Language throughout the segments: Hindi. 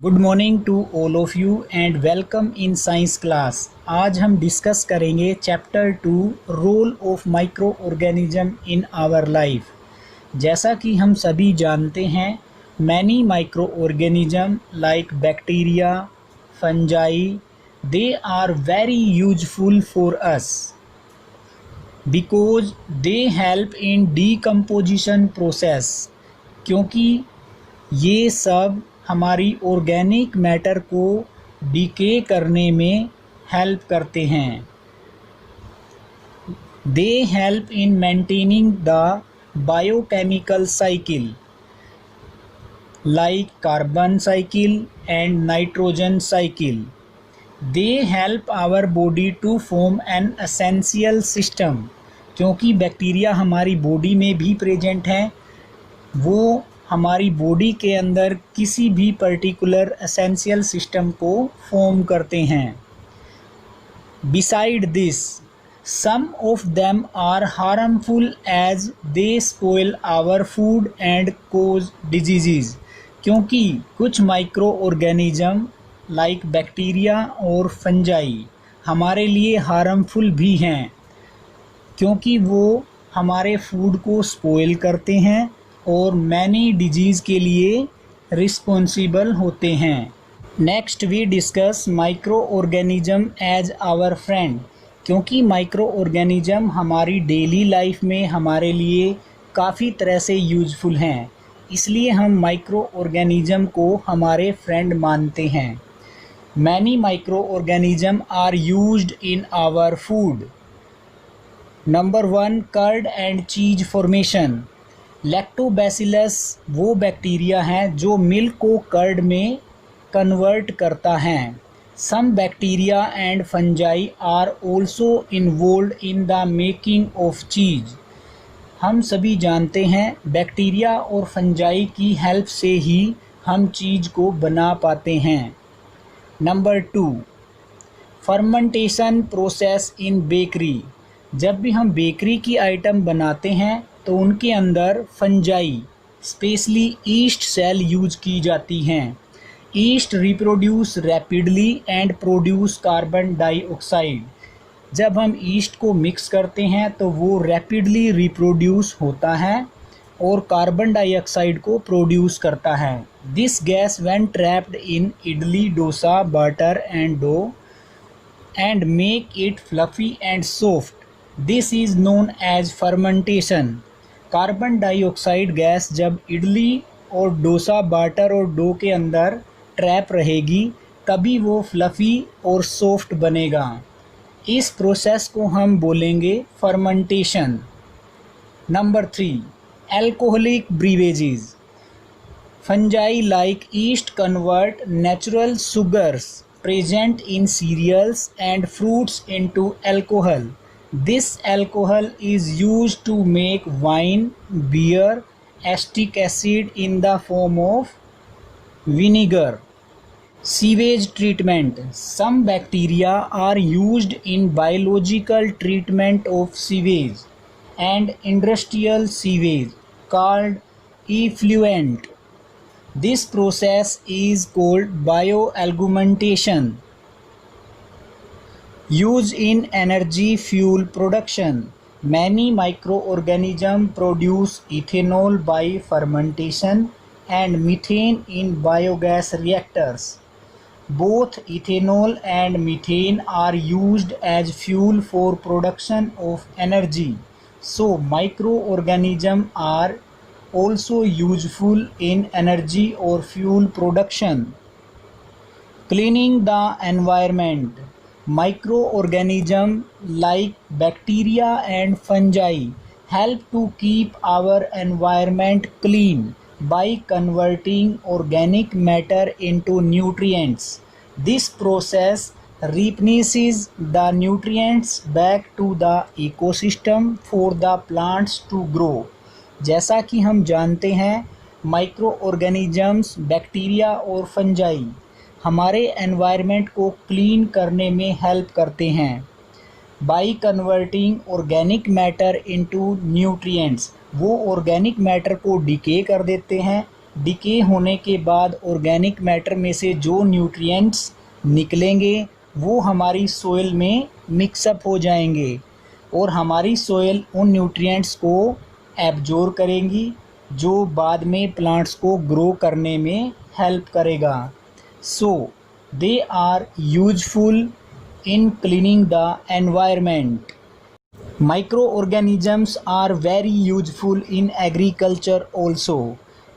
Good morning to all of you and welcome in science class. आज हम डिस्कस करेंगे chapter 2 role of micro organism in our life. जैसा कि हम सभी जानते हैं, many micro organism like bacteria, fungi, they are very useful for us because they help in decomposition process. क्योंकि ये सब हमारी ऑर्गेनिक मैटर को डिके करने में हेल्प करते हैं। They help in maintaining the biochemical cycle like carbon cycle and nitrogen cycle. They help our body to form an essential system. क्योंकि बैक्टीरिया हमारी बॉडी में भी प्रेजेंट हैं, वो हमारी बॉडी के अंदर किसी भी पर्टिकुलर एसेंशियल सिस्टम को फॉर्म करते हैं। Beside this, some of them are harmful as they spoil our food and cause disease. क्योंकि कुछ माइक्रो ऑर्गेनिज्म लाइक बैक्टीरिया और फंजाई हमारे लिए हार्मफुल भी हैं, क्योंकि वो हमारे फूड को स्पॉइल करते हैं और मैनी डिजीज़ के लिए रिस्पॉन्सिबल होते हैं। Next we discuss micro organism as our friend. क्योंकि माइक्रो ऑर्गेनिज्म हमारी डेली लाइफ में हमारे लिए काफ़ी तरह से यूज़फुल हैं, इसलिए हम माइक्रो ऑर्गेनिज्म को हमारे फ्रेंड मानते हैं। Many micro organism are used in our food. Number 1, curd and cheese formation. Lactobacillus वो बैक्टीरिया हैं जो मिल्क को कर्ड में कन्वर्ट करता है। Some bacteria and fungi are also involve in the making of cheese. हम सभी जानते हैं बैक्टीरिया और फंजाई की हेल्प से ही हम चीज़ को बना पाते हैं। Number 2, fermentation process in bakery. जब भी हम बेकरी की आइटम बनाते हैं तो उनके अंदर fungi specially yeast cell use की जाती हैं। Yeast reproduce rapidly and produce carbon dioxide. जब हम ईस्ट को मिक्स करते हैं तो वो रैपिडली रिप्रोड्यूस होता है और कार्बन डाइऑक्साइड को प्रोड्यूस करता है। This gas when trapped in idli, dosa, batter and dough and make it fluffy and soft. This is known as fermentation. Carbon dioxide gas जब इडली और डोसा, बैटर और डो के अंदर ट्रैप रहेगी तभी वो फ्लफ़ी और सॉफ्ट बनेगा। इस प्रोसेस को हम बोलेंगे fermentation. Number 3, alcoholic beverages. Fungi like yeast convert natural sugars present in cereals and fruits into alcohol. This alcohol is used to make wine, beer, acetic acid in the form of vinegar. Sewage treatment. Some bacteria are used in biological treatment of sewage and industrial sewage called effluent. This process is called bioaugmentation. Used in energy fuel production. Many microorganisms produce ethanol by fermentation and methane in biogas reactors. Both ethanol and methane are used as fuel for production of energy. So microorganisms are also useful in energy or fuel production. Cleaning the environment. Microorganisms like bacteria and fungi help to keep our environment clean by converting organic matter into nutrients. This process replenishes the nutrients back to the ecosystem for the plants to grow. जैसा कि हम जानते हैं, माइक्रो ऑर्गेनिजम्स बैक्टीरिया और फंजाई हमारे एनवायरनमेंट को क्लीन करने में हेल्प करते हैं by converting organic matter into nutrients. वो ऑर्गेनिक मैटर को डिके कर देते हैं डिके होने के बाद ऑर्गेनिक मैटर में से जो न्यूट्रिएंट्स निकलेंगे वो हमारी सोइल में मिक्सअप हो जाएंगे और हमारी सोइल उन न्यूट्रिएंट्स को एब्जॉर्ब करेंगी, जो बाद में प्लांट्स को ग्रो करने में हेल्प करेगा। So they are useful in cleaning the environment. Microorganisms are very useful in agriculture also.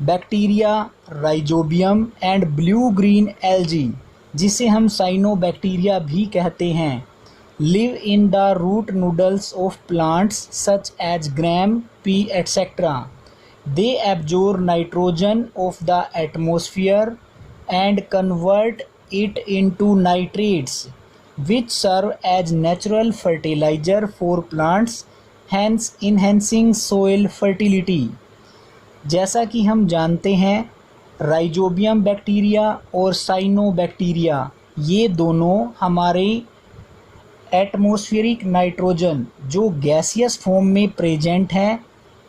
Bacteria, rhizobium and blue-green algae, जिसे हम साइनोबैक्टीरिया भी कहते हैं, live in the root nodules of plants such as gram, pea, etc. They absorb nitrogen of the atmosphere and convert it into nitrates, which serve as natural fertilizer for plants, hence enhancing soil fertility. जैसा कि हम जानते हैं, राइजोबियम बैक्टीरिया और साइनोबैक्टीरिया ये दोनों हमारे एटमॉस्फेरिक नाइट्रोजन जो गैसियस फॉर्म में प्रेजेंट है,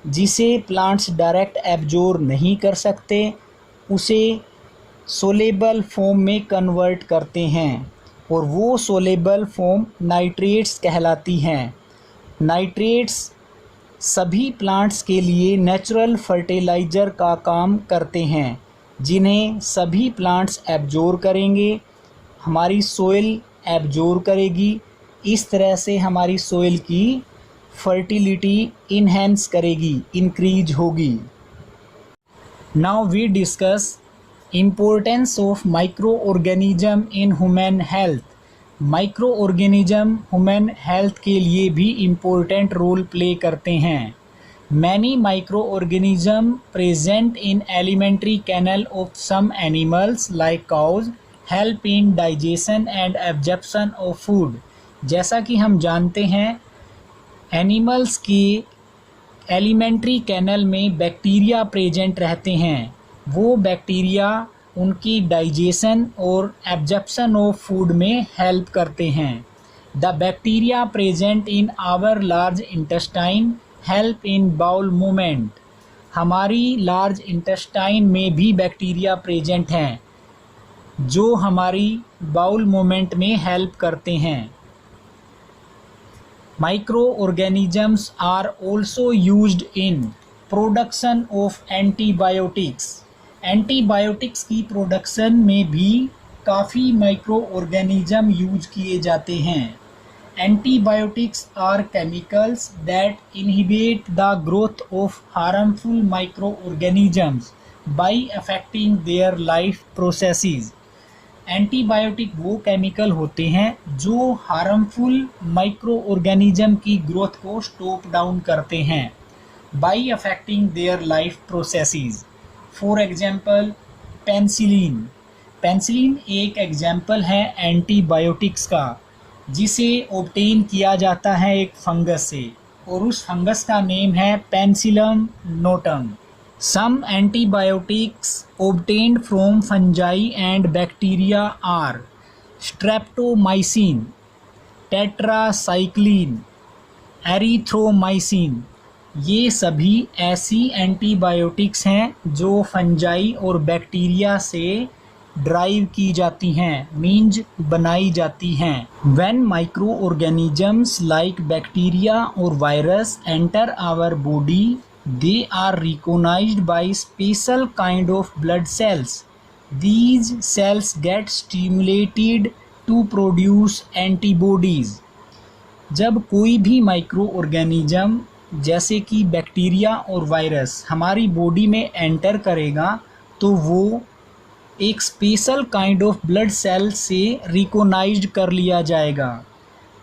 जिसे प्लांट्स डायरेक्ट एब्जॉर्ब नहीं कर सकते, उसे सोलेबल फॉर्म में कन्वर्ट करते हैं और वो सोलेबल फॉर्म नाइट्रेट्स कहलाती हैं। नाइट्रेट्स सभी प्लांट्स के लिए नेचुरल फर्टिलाइज़र का काम करते हैं, जिन्हें सभी प्लांट्स एब्जॉर्ब करेंगे, हमारी सोइल एब्जॉर्ब करेगी। इस तरह से हमारी सोइल की फर्टिलिटी इन्हेंस करेगी, इंक्रीज होगी। Now we discuss importance of micro organism in human health. Micro organism human health के लिए भी इम्पोर्टेंट रोल प्ले करते हैं। Many micro organism present in alimentary canal of some animals like cows help in digestion and absorption of food. जैसा कि हम जानते हैं, एनिमल्स की एलिमेंट्री कैनल में बैक्टीरिया प्रेजेंट रहते हैं। वो बैक्टीरिया उनकी डाइजेशन और एब्जॉर्प्शन ऑफ फूड में हेल्प करते हैं। The bacteria present in our large intestine help in bowel movement. हमारी लार्ज इंटेस्टाइन में भी बैक्टीरिया प्रेजेंट हैं जो हमारी बाउल मूवमेंट में हेल्प करते हैं। Micro organisms are also used in production of antibiotics. Antibiotics की प्रोडक्शन में भी काफ़ी माइक्रो ऑर्गेनिज्म यूज किए जाते हैं। Antibiotics are chemicals that inhibit the growth of harmful micro organisms by affecting their life processes. Antibiotic वो केमिकल होते हैं जो हार्मफुल माइक्रो ऑर्गेनिज्म की ग्रोथ को स्टॉप डाउन करते हैं by affecting their life processes. For example penicillin. Penicillin एक एग्जाम्पल है एंटीबायोटिक्स का, जिसे ऑब्टेन किया जाता है एक फंगस से, और उस फंगस का नेम है penicillium notatum. Some antibiotics obtained from fungi and bacteria are streptomycin, tetracycline, erythromycin. ये सभी ऐसी एंटीबायोटिक्स हैं जो फंजाई और बैक्टीरिया से ड्राइव की जाती हैं, मीन्स बनाई जाती हैं। When micro organisms like bacteria और virus enter our body, they are recognized by special kind of blood cells. These cells get stimulated to produce antibodies. जब कोई भी माइक्रो ऑर्गेनिज्म जैसे कि बैक्टीरिया और वायरस हमारी बॉडी में एंटर करेगा, तो वो एक special kind of blood cell से रिकॉग्नाइज्ड कर लिया जाएगा।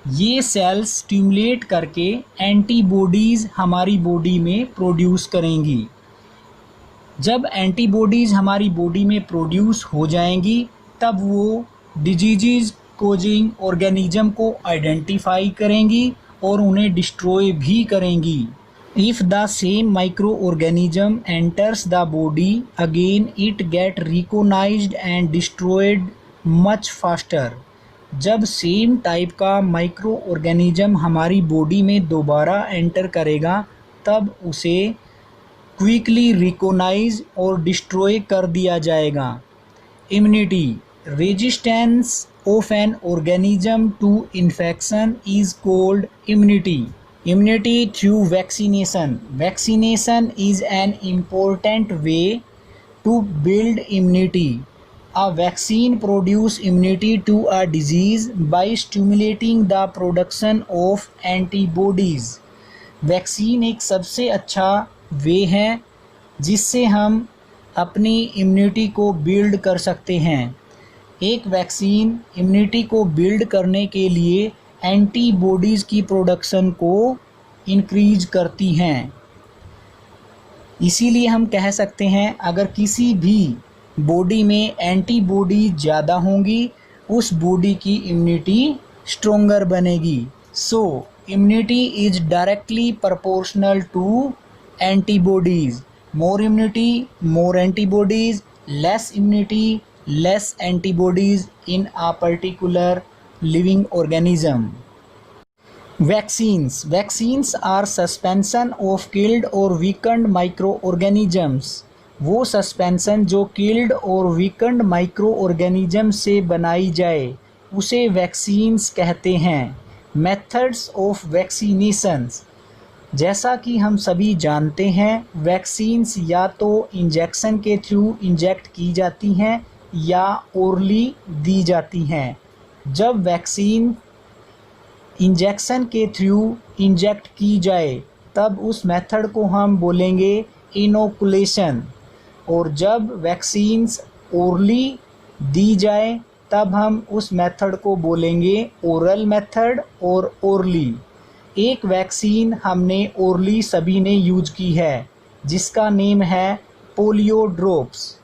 ये सेल्स स्टिमुलेट करके एंटीबॉडीज़ हमारी बॉडी में प्रोड्यूस करेंगी। जब एंटीबॉडीज़ हमारी बॉडी में प्रोड्यूस हो जाएंगी, तब वो डिजीज़ कोजिंग ऑर्गेनिज्म को आइडेंटिफाई करेंगी और उन्हें डिस्ट्रॉय भी करेंगी। If the same micro organism enters the body again, it get recognised and destroyed much faster. जब सेम टाइप का माइक्रो ऑर्गेनिज्म हमारी बॉडी में दोबारा एंटर करेगा, तब उसे क्विकली रिकॉग्नाइज और डिस्ट्रॉय कर दिया जाएगा। Immunity, resistance of an organism to infection is called immunity. Immunity through vaccination. Vaccination is an important way to build immunity. A vaccine produces immunity to a disease by stimulating the production of antibodies. Vaccine एक सबसे अच्छा वे है जिससे हम अपनी इम्यूनिटी को बिल्ड कर सकते हैं। एक वैक्सीन इम्यूनिटी को बिल्ड करने के लिए एंटीबॉडीज़ की प्रोडक्शन को इंक्रीज करती हैं। इसीलिए हम कह सकते हैं अगर किसी भी बॉडी में एंटीबॉडी ज़्यादा होंगी उस बॉडी की इम्यूनिटी स्ट्रोंगर बनेगी। So immunity is directly proportional to antibodies. More immunity more antibodies, less immunity less antibodies in a particular living organism. Vaccines are suspension of killed or weakened microorganisms. वो सस्पेंशन जो किल्ड और वीकेंड माइक्रो ऑर्गेनिज्म से बनाई जाए उसे वैक्सीन्स कहते हैं। मेथड्स ऑफ वैक्सीनेशंस, जैसा कि हम सभी जानते हैं वैक्सीन्स या तो इंजेक्शन के थ्रू इंजेक्ट की जाती हैं या ओरली दी जाती हैं। जब वैक्सीन इंजेक्शन के थ्रू इंजेक्ट की जाए तब उस मेथड को हम बोलेंगे इनोकुलेशन, और जब वैक्सीन्स ओरली दी जाए तब हम उस मेथड को बोलेंगे ओरल मेथड और ओरली। एक वैक्सीन हमने ओरली सभी ने यूज की है जिसका नेम है पोलियो ड्रॉप्स।